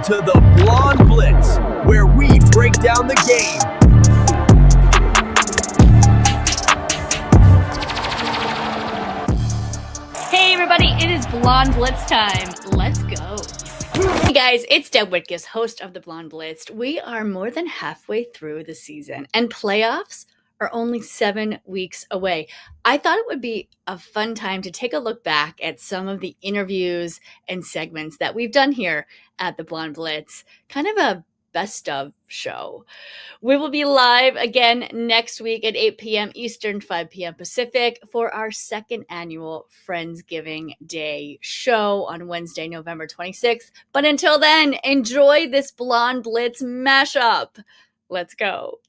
Welcome to the Blonde Blitz, where we break down the game. Hey everybody, it is Blonde Blitz time. Let's go. Hey guys, it's Deb Whitcas, host of the Blonde Blitz. We are more than halfway through the season, and playoffs are only 7 weeks away. I thought it would be a fun time to take a look back at some of the interviews and segments that we've done here at the Blonde Blitz. Kind of a best of show. We will be live again next week at 8 p.m. Eastern, 5 p.m. Pacific for our second annual Friendsgiving Day show on Wednesday, November 26th. But until then, enjoy this Blonde Blitz mashup. Let's go.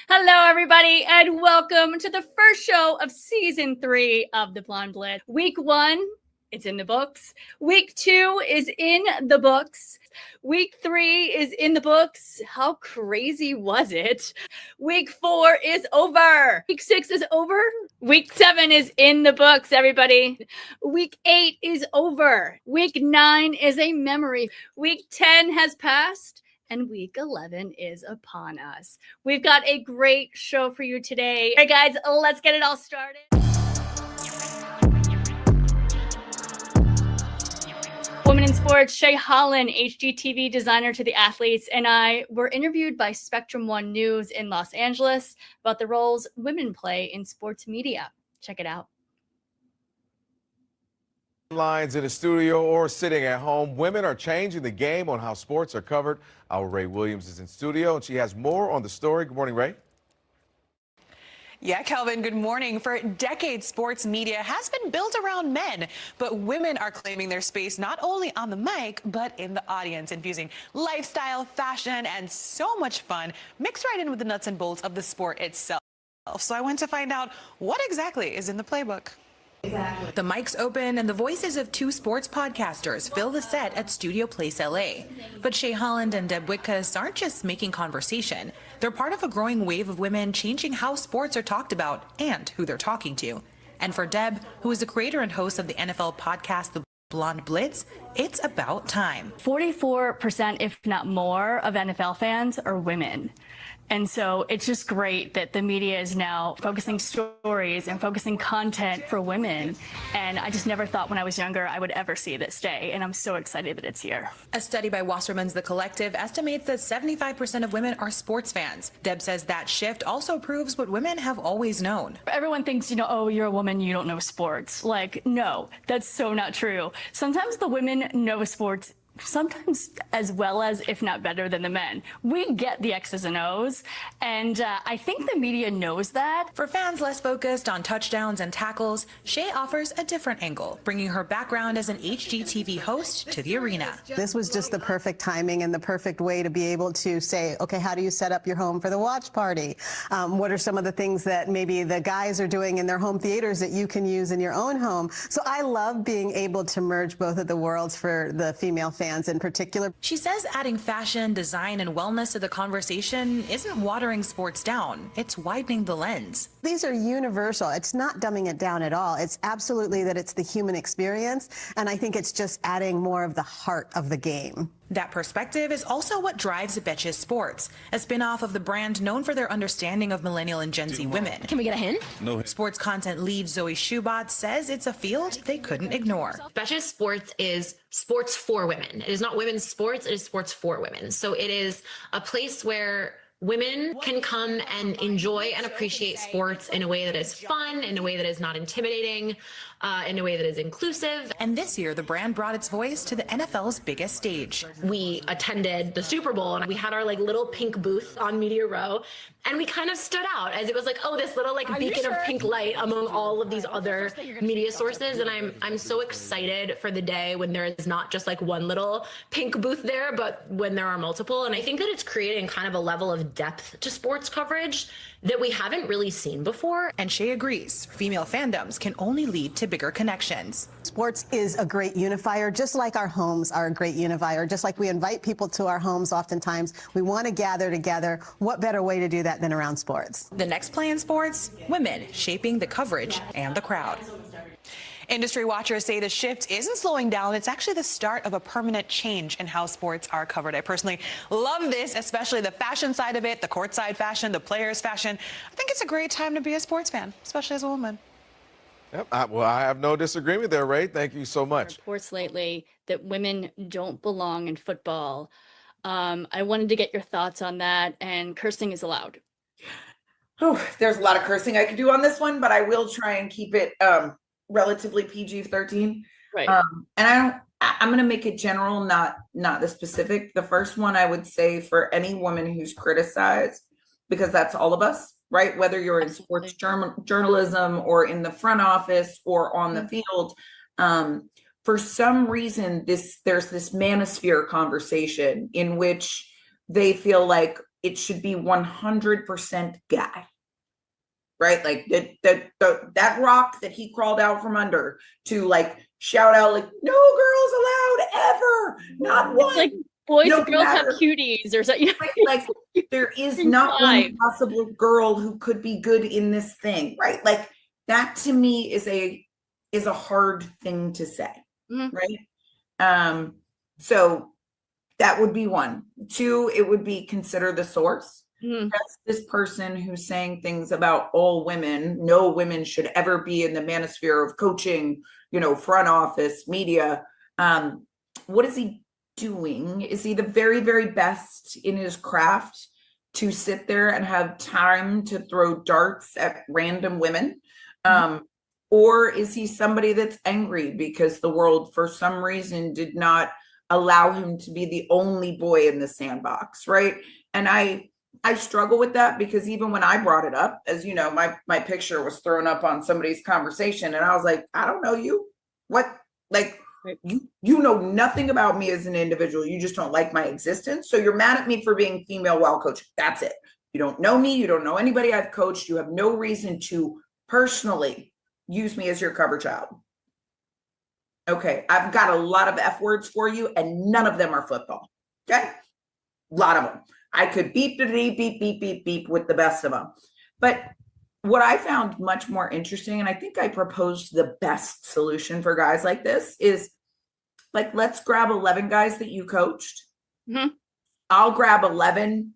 Hello, everybody, and welcome to the first show of season 3 of the Blonde Blitz. Week 1, it's in the books. Week 2 is in the books. Week 3 is in the books. How crazy was it? Week 4 is over. Week 6 is over. Week 7 is in the books, everybody. Week 8 is over. Week 9 is a memory. Week 10 has passed. And week 11 is upon us. We've got a great show for you today. All right, guys, let's get it all started. Women in Sports, Shay Holland, HGTV designer to the athletes, and I were interviewed by Spectrum One News in Los Angeles about the roles women play in sports media. Check it out. Lines in the studio or sitting at home, women are changing the game on how sports are covered. Our Ray Williams is in studio, and she has more on the story. Good morning, Ray. Yeah, Kelvin, good morning. For decades, sports media has been built around men, but women are claiming their space not only on the mic, but in the audience, infusing lifestyle, fashion, and so much fun mixed right in with the nuts and bolts of the sport itself. So I went to find out what exactly is in the playbook. Exactly. The mics open and the voices of 2 sports podcasters fill the set at Studio Place LA. But Shay Holland and Deb Whitcas aren't just making conversation. They're part of a growing wave of women changing how sports are talked about and who they're talking to. And for Deb, who is the creator and host of the NFL podcast, The Blonde Blitz, it's about time. 44%, if not more, of NFL fans are women. And so it's just great that the media is now focusing stories and focusing content for women. And I just never thought when I was younger I would ever see this day. And I'm so excited that it's here. A study by Wasserman's The Collective estimates that 75% of women are sports fans. Deb says that shift also proves what women have always known. Everyone thinks, oh, you're a woman, you don't know sports. Like, no, that's so not true. Sometimes the women know sports sometimes as well as, if not better than the men. We get the X's and O's, and I think the media knows that. For fans less focused on touchdowns and tackles, Shay offers a different angle, bringing her background as an HGTV host to the arena. This was just the perfect timing and the perfect way to be able to say, okay, how do you set up your home for the watch party? What are some of the things that maybe the guys are doing in their home theaters that you can use in your own home? So I love being able to merge both of the worlds for the female fans in particular. She says adding fashion, design, and wellness to the conversation isn't watering sports down. It's widening the lens. These are universal. It's not dumbing it down at all. It's absolutely that it's the human experience, and I think it's just adding more of the heart of the game. That perspective is also what drives Betches Sports, a spin-off of the brand known for their understanding of millennial and Gen Z women. Can we get a hint? No. Sports content lead Zoe Shubat says it's a field they couldn't ignore. Betches Sports is sports for women. It is not women's sports, it is sports for women. So it is a place where women can come and enjoy and appreciate sports in a way that is fun, in a way that is not intimidating, in a way that is inclusive. And this year, the brand brought its voice to the NFL's biggest stage. We attended the Super Bowl and we had our little pink booth on Media Row, and we kind of stood out as it was this little beacon of pink light among all of these other media sources. And I'm so excited for the day when there is not just one little pink booth there, but when there are multiple. And I think that it's creating kind of a level of depth to sports coverage that we haven't really seen before. And Shay agrees, female fandoms can only lead to bigger connections. Sports is a great unifier, just like our homes are a great unifier. Just like we invite people to our homes oftentimes, we want to gather together. What better way to do that than around sports? The next play in sports, women shaping the coverage and the crowd. Industry watchers say the shift isn't slowing down. It's actually the start of a permanent change in how sports are covered. I personally love this, especially the fashion side of it, the courtside fashion, the players' fashion. I think it's a great time to be a sports fan, especially as a woman. Yep. Well, I have no disagreement there, Ray. Thank you so much. Reports lately that women don't belong in football. I wanted to get your thoughts on that, and cursing is allowed. Oh, there's a lot of cursing I could do on this one, but I will try and keep it relatively PG-13. Right. And I'm going to make it general, not the specific. The first one I would say for any woman who's criticized, because that's all of us, right? Whether you're in sports journalism or in the front office or on the field, for some reason, there's this manosphere conversation in which they feel like it should be 100% guy, right? Like that rock that he crawled out from under to like shout out like, no girls allowed ever, not one. It's like boys no and girls matter. have cuties or something. Like there is not one possible girl who could be good in this thing, right? Like that to me is a hard thing to say, right? So that would be one. Two, it would be consider the source. That's this person who's saying things about all women. No women should ever be in the manosphere of coaching, front office, media. What is he doing? Is he the very, very best in his craft to sit there and have time to throw darts at random women? Or is he somebody that's angry because the world, for some reason, did not allow him to be the only boy in the sandbox, right? And I struggle with that because even when I brought it up, as you know, my picture was thrown up on somebody's conversation, and I was like, I don't know you. What? Like, you know nothing about me as an individual. You just don't like my existence. So you're mad at me for being female while coaching. That's it. You don't know me. You don't know anybody I've coached. You have no reason to personally use me as your cover child. Okay, I've got a lot of F words for you, and none of them are football. Okay, a lot of them. I could beep with the best of them. But what I found much more interesting, and I think I proposed the best solution for guys like this, is like, let's grab 11 guys that you coached. I'll grab 11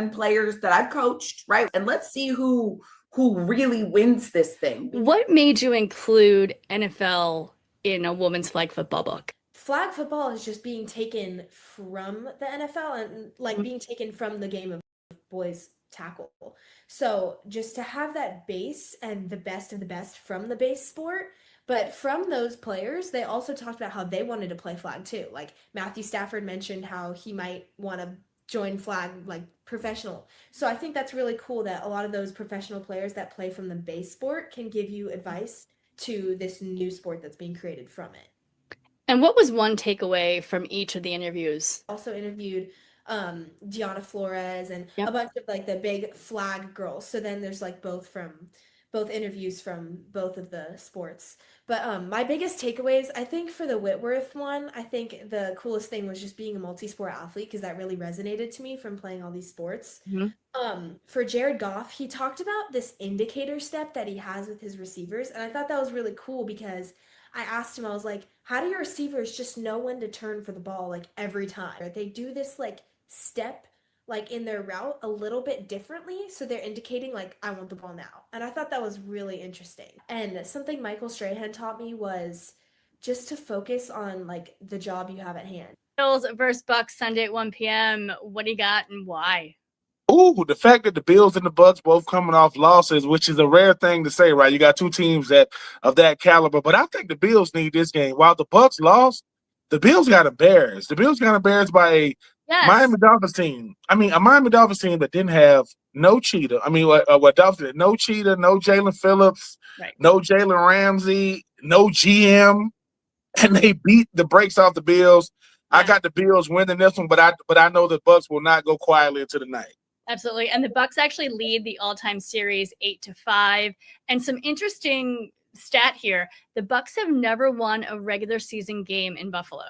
players that I've coached, right? And let's see who really wins this thing. What made you include NFL in a women's flag football book? Flag football is just being taken from the NFL and like being taken from the game of boys tackle. So just to have that base and the best of the best from the base sport, but from those players, they also talked about how they wanted to play flag too. Like Matthew Stafford mentioned how he might want to join flag like professional. So I think that's really cool that a lot of those professional players that play from the base sport can give you advice to this new sport that's being created from it. And what was one takeaway from each of the interviews? Also interviewed Deanna Flores and a bunch of like the big flag girls. So then there's like both interviews from both of the sports. But my biggest takeaways, I think for the Whitworth one, I think the coolest thing was just being a multi-sport athlete, because that really resonated to me from playing all these sports. For Jared Goff, he talked about this indicator step that he has with his receivers. And I thought that was really cool because I asked him, I was like, how do your receivers just know when to turn for the ball like every time? They do this like step like in their route a little bit differently, so they're indicating like, I want the ball now. And I thought that was really interesting. And something Michael Strahan taught me was just to focus on like the job you have at hand. Bills versus Bucks Sunday at 1 p.m. What do you got and why? Ooh, the fact that the Bills and the Bucks both coming off losses, which is a rare thing to say, right? You got two teams that of that caliber, but I think the Bills need this game. While the Bucks lost, the Bills got embarrassed. The Bills got embarrassed by a Miami Dolphins team. I mean, a Miami Dolphins team that didn't have no Cheetah. I mean, what Dolphins? No Cheetah, no Jalen Phillips, no Jalen Ramsey, no GM, and they beat the brakes off the Bills. I got the Bills winning this one, but I know the Bucks will not go quietly into the night. Absolutely. And the Bucks actually lead the all-time series 8-5. And some interesting stat here, the Bucks have never won a regular season game in Buffalo.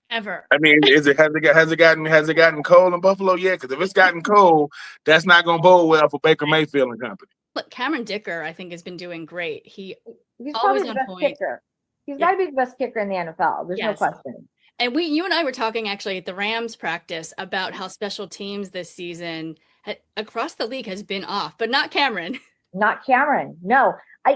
Ever. I mean, has it gotten cold in Buffalo yet? Because if it's gotten cold, that's not going to bode well for Baker Mayfield and company. Look, Cameron Dicker, I think, has been doing great. He's He's always probably the on best point. kicker. He's got to be the best kicker in the NFL. There's no question. And you and I were talking actually at the Rams practice about how special teams this season across the league has been off, but not Cameron. Not Cameron. No, I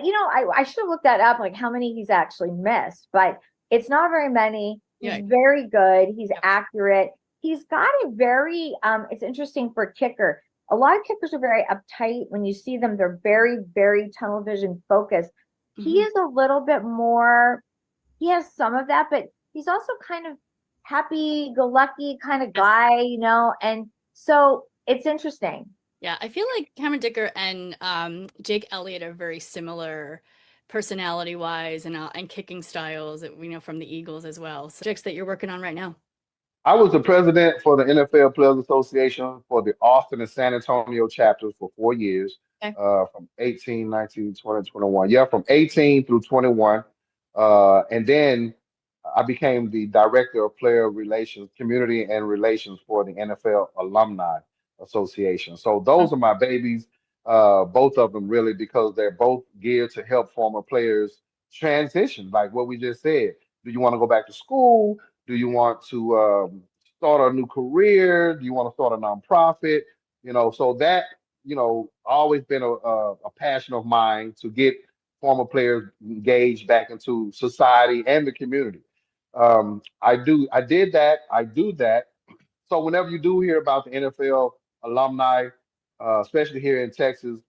should have looked that up, like how many he's actually missed, but it's not very many. He's very good. He's accurate. He's got a very, it's interesting for a kicker. A lot of kickers are very uptight. When you see them, they're very, very tunnel vision focused. He is a little bit more, he has some of that, but he's also kind of happy-go-lucky kind of guy, and so it's interesting. Yeah, I feel like Cameron Dicker and Jake Elliott are very similar personality-wise and kicking styles, from the Eagles as well. So projects that you're working on right now. I was the president for the NFL Players Association for the Austin and San Antonio chapters for 4 years, from 18, 19, 20, 21. Yeah, from 18 through 21. And then I became the director of player relations, community and relations for the NFL Alumni Association. So those are my babies, both of them really, because they're both geared to help former players transition, like what we just said. Do you want to go back to school? Do you want to start a new career? Do you want to start a nonprofit? So that, always been a passion of mine to get former players engaged back into society and the community. I do that. So whenever you do hear about the NFL alumni, especially here in Texas,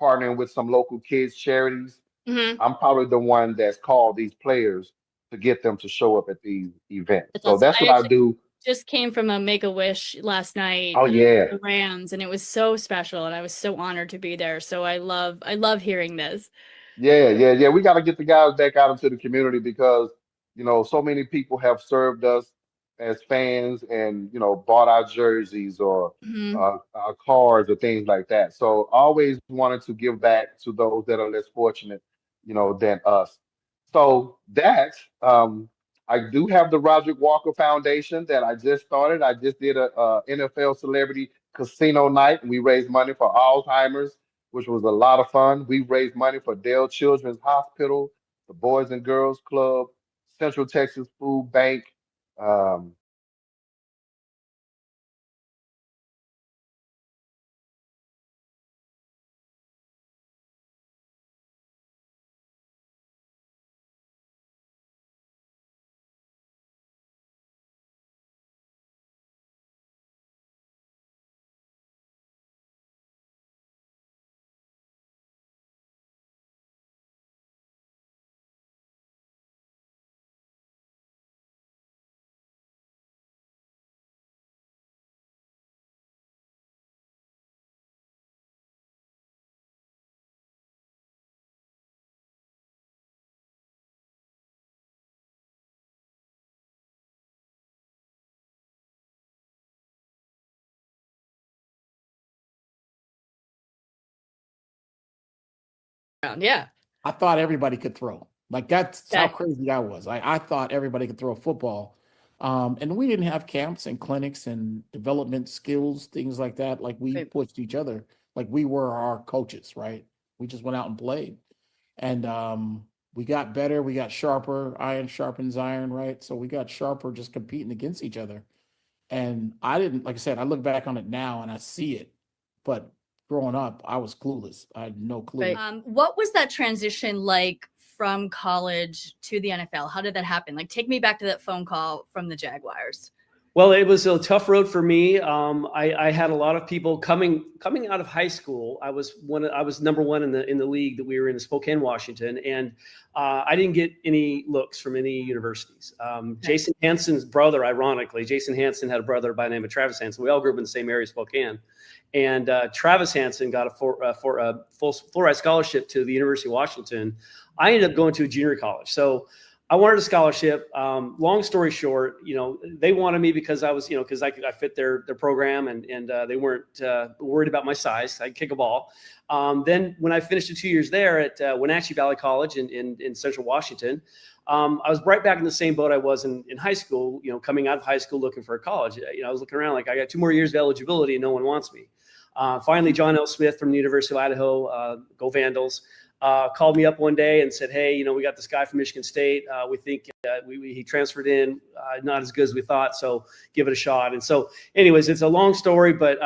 partnering with some local kids charities, I'm probably the one that's called these players to get them to show up at these events. That's what I do. Just came from a Make-A-Wish last night. Oh yeah, the Rams, and it was so special, and I was so honored to be there. So I love hearing this. Yeah. We got to get the guys back out into the community because so many people have served us as fans and bought our jerseys or our cards or things like that. So always wanted to give back to those that are less fortunate, than us. So that I do have the Roderick Walker Foundation that I just started. I just did a NFL celebrity casino night, and we raised money for Alzheimer's, which was a lot of fun. We raised money for Dale Children's Hospital, the Boys and Girls Club, Central Texas Food Bank. Yeah. I thought everybody could throw. Like that's how crazy I was. I thought everybody could throw a football. And we didn't have camps and clinics and development skills, things like that. Like we pushed each other. Like we were our coaches, right? We just went out and played. And we got better, we got sharper, iron sharpens iron, right? So we got sharper just competing against each other. And I didn't, like I said, I look back on it now and I see it. But growing up, I was clueless. I had no clue. What was that transition like from college to the NFL? How did that happen? Like, take me back to that phone call from the Jaguars. Well, it was a tough road for me. I had a lot of people coming out of high school. I was number one in the league that we were in Spokane, Washington, and I didn't get any looks from any universities. Jason Hansen's brother, ironically, Jason Hansen had a brother by the name of Travis Hansen. We all grew up in the same area, Spokane, and Travis Hansen got a full-ride scholarship to the University of Washington. I ended up going to a junior college, so I wanted a scholarship. Long story short, they wanted me because I was, because I fit their program, and they weren't worried about my size. I could kick a ball. Then when I finished the 2 years there at Wenatchee Valley College in Central Washington, I was right back in the same boat I was in high school. Coming out of high school looking for a college. I was looking around like I got 2 more years of eligibility and no one wants me. Finally, John L. Smith from the University of Idaho, go Vandals, called me up one day and said, hey, we got this guy from Michigan State. We think he transferred in, not as good as we thought, so give it a shot. And so anyways, it's a long story, but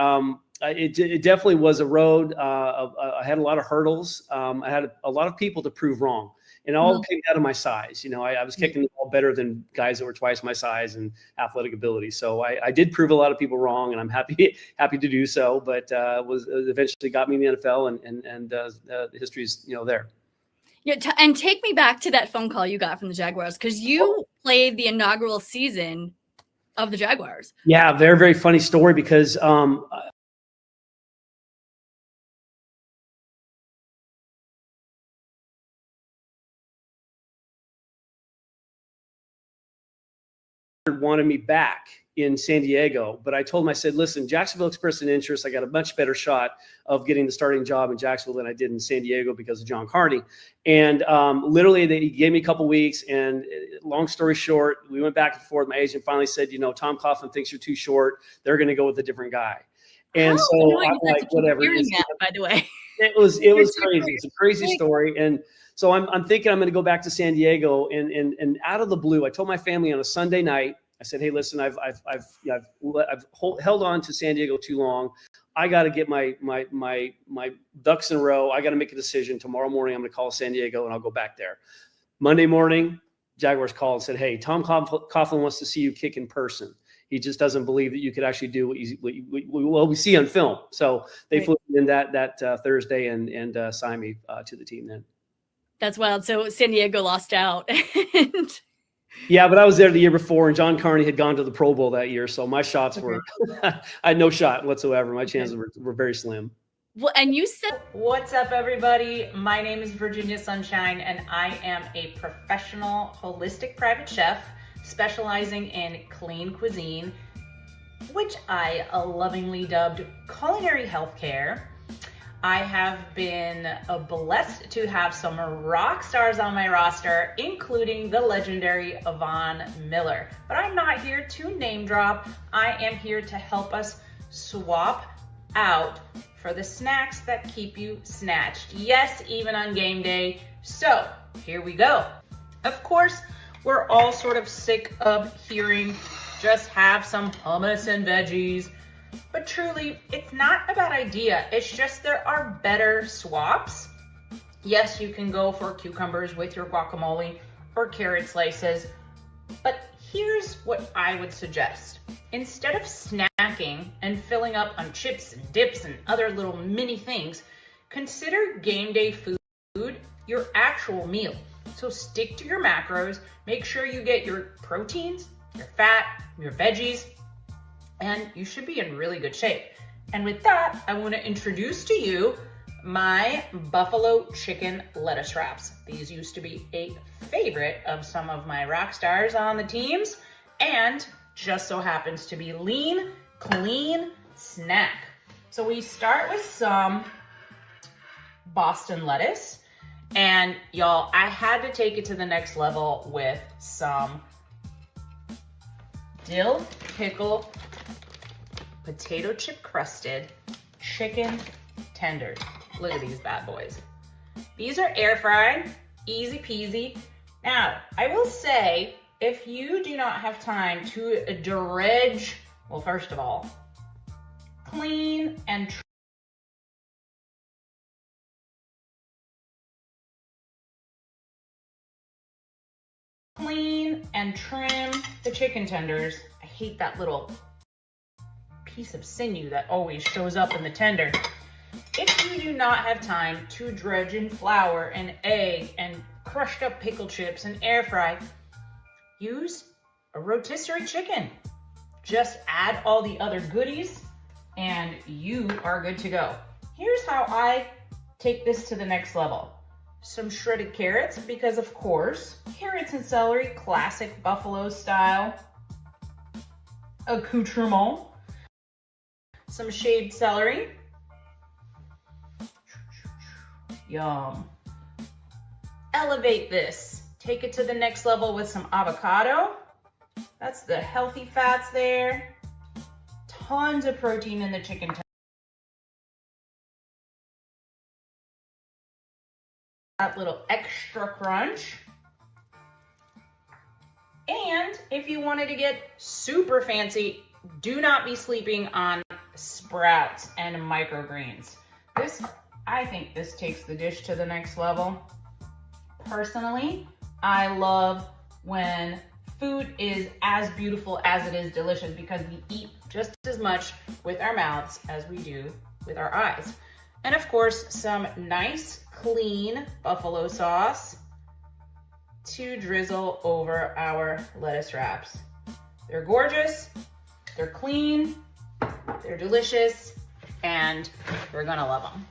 it definitely was a road. I had a lot of hurdles. I had a lot of people to prove wrong. And it all came out of my size. I was kicking the ball better than guys that were twice my size and athletic ability. So I did prove a lot of people wrong, and I'm happy to do so. But was eventually got me in the NFL, and the history is there. Yeah, and take me back to that phone call you got from the Jaguars, because you played the inaugural season of the Jaguars. Yeah, very, very funny story, because wanted me back in San Diego, but I told him, I said, listen, Jacksonville expressed an interest. I got a much better shot of getting the starting job in Jacksonville than I did in San Diego because of John Carney. And literally, he gave me a couple weeks, and long story short, we went back and forth. My agent finally said, Tom Coughlin thinks you're too short. They're going to go with a different guy. And so I'm like, whatever. That, by the way, it was crazy. It's a crazy story. And so I'm thinking I'm going to go back to San Diego, and out of the blue, I told my family on a Sunday night, I said, hey, listen, I've held on to San Diego too long. I got to get my ducks in a row. I got to make a decision. Tomorrow morning, I'm going to call San Diego, and I'll go back there. Monday morning, Jaguars called and said, hey, Tom Coughlin wants to see you kick in person. He just doesn't believe that you could actually do what we see on film. So they flew in that Thursday and signed me to the team then. That's wild. So San Diego lost out. Yeah, but I was there the year before, and John Carney had gone to the Pro Bowl that year. So my shots were, I had no shot whatsoever. My chances were very slim. Well, and you said, what's up, everybody? My name is Virginia Sunshine, and I am a professional holistic private chef specializing in clean cuisine, which I lovingly dubbed culinary healthcare. I have been blessed to have some rock stars on my roster, including the legendary Von Miller. But I'm not here to name drop. I am here to help us swap out for the snacks that keep you snatched. Yes, even on game day. So here we go. Of course, we're all sort of sick of hearing just have some hummus and veggies. But truly, it's not a bad idea. It's just there are better swaps. Yes, you can go for cucumbers with your guacamole or carrot slices. But here's what I would suggest. Instead of snacking and filling up on chips and dips and other little mini things, consider game day food your actual meal. So stick to your macros. Make sure you get your proteins, your fat, your veggies, and you should be in really good shape. And with that, I want to introduce to you my buffalo chicken lettuce wraps. These used to be a favorite of some of my rock stars on the teams, and just so happens to be lean, clean snack. So we start with some Boston lettuce, and y'all, I had to take it to the next level with some dill pickle potato chip crusted chicken tenders. Look at these bad boys. These are air fried, easy peasy. Now, I will say, if you do not have time to dredge, well, first of all, clean and trim the chicken tenders. I hate that little piece of sinew that always shows up in the tender. If you do not have time to dredge in flour and egg and crushed up pickle chips and air fry, use a rotisserie chicken. Just add all the other goodies and you are good to go. Here's how I take this to the next level. Some shredded carrots, because of course, carrots and celery, classic buffalo style accoutrement. Some shaved celery. Yum. Elevate this. Take it to the next level with some avocado. That's the healthy fats there. Tons of protein in the chicken that little extra crunch. And if you wanted to get super fancy, do not be sleeping on sprouts and microgreens. I think this takes the dish to the next level. Personally, I love when food is as beautiful as it is delicious, because we eat just as much with our mouths as we do with our eyes. And of course, some nice, clean buffalo sauce to drizzle over our lettuce wraps. They're gorgeous, they're clean, they're delicious, and we're gonna love them.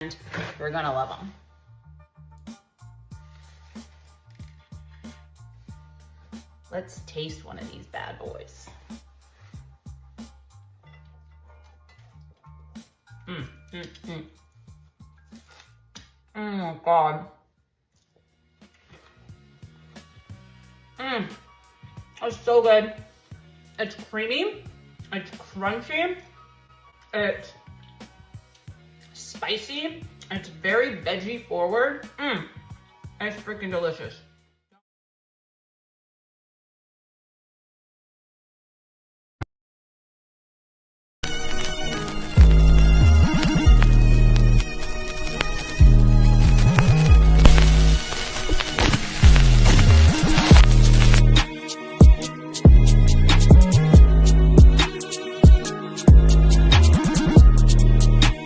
And we're gonna love them. Let's taste one of these bad boys. Oh my God. It's so good. It's creamy, it's crunchy, it's spicy, it's very veggie forward. It's freaking delicious.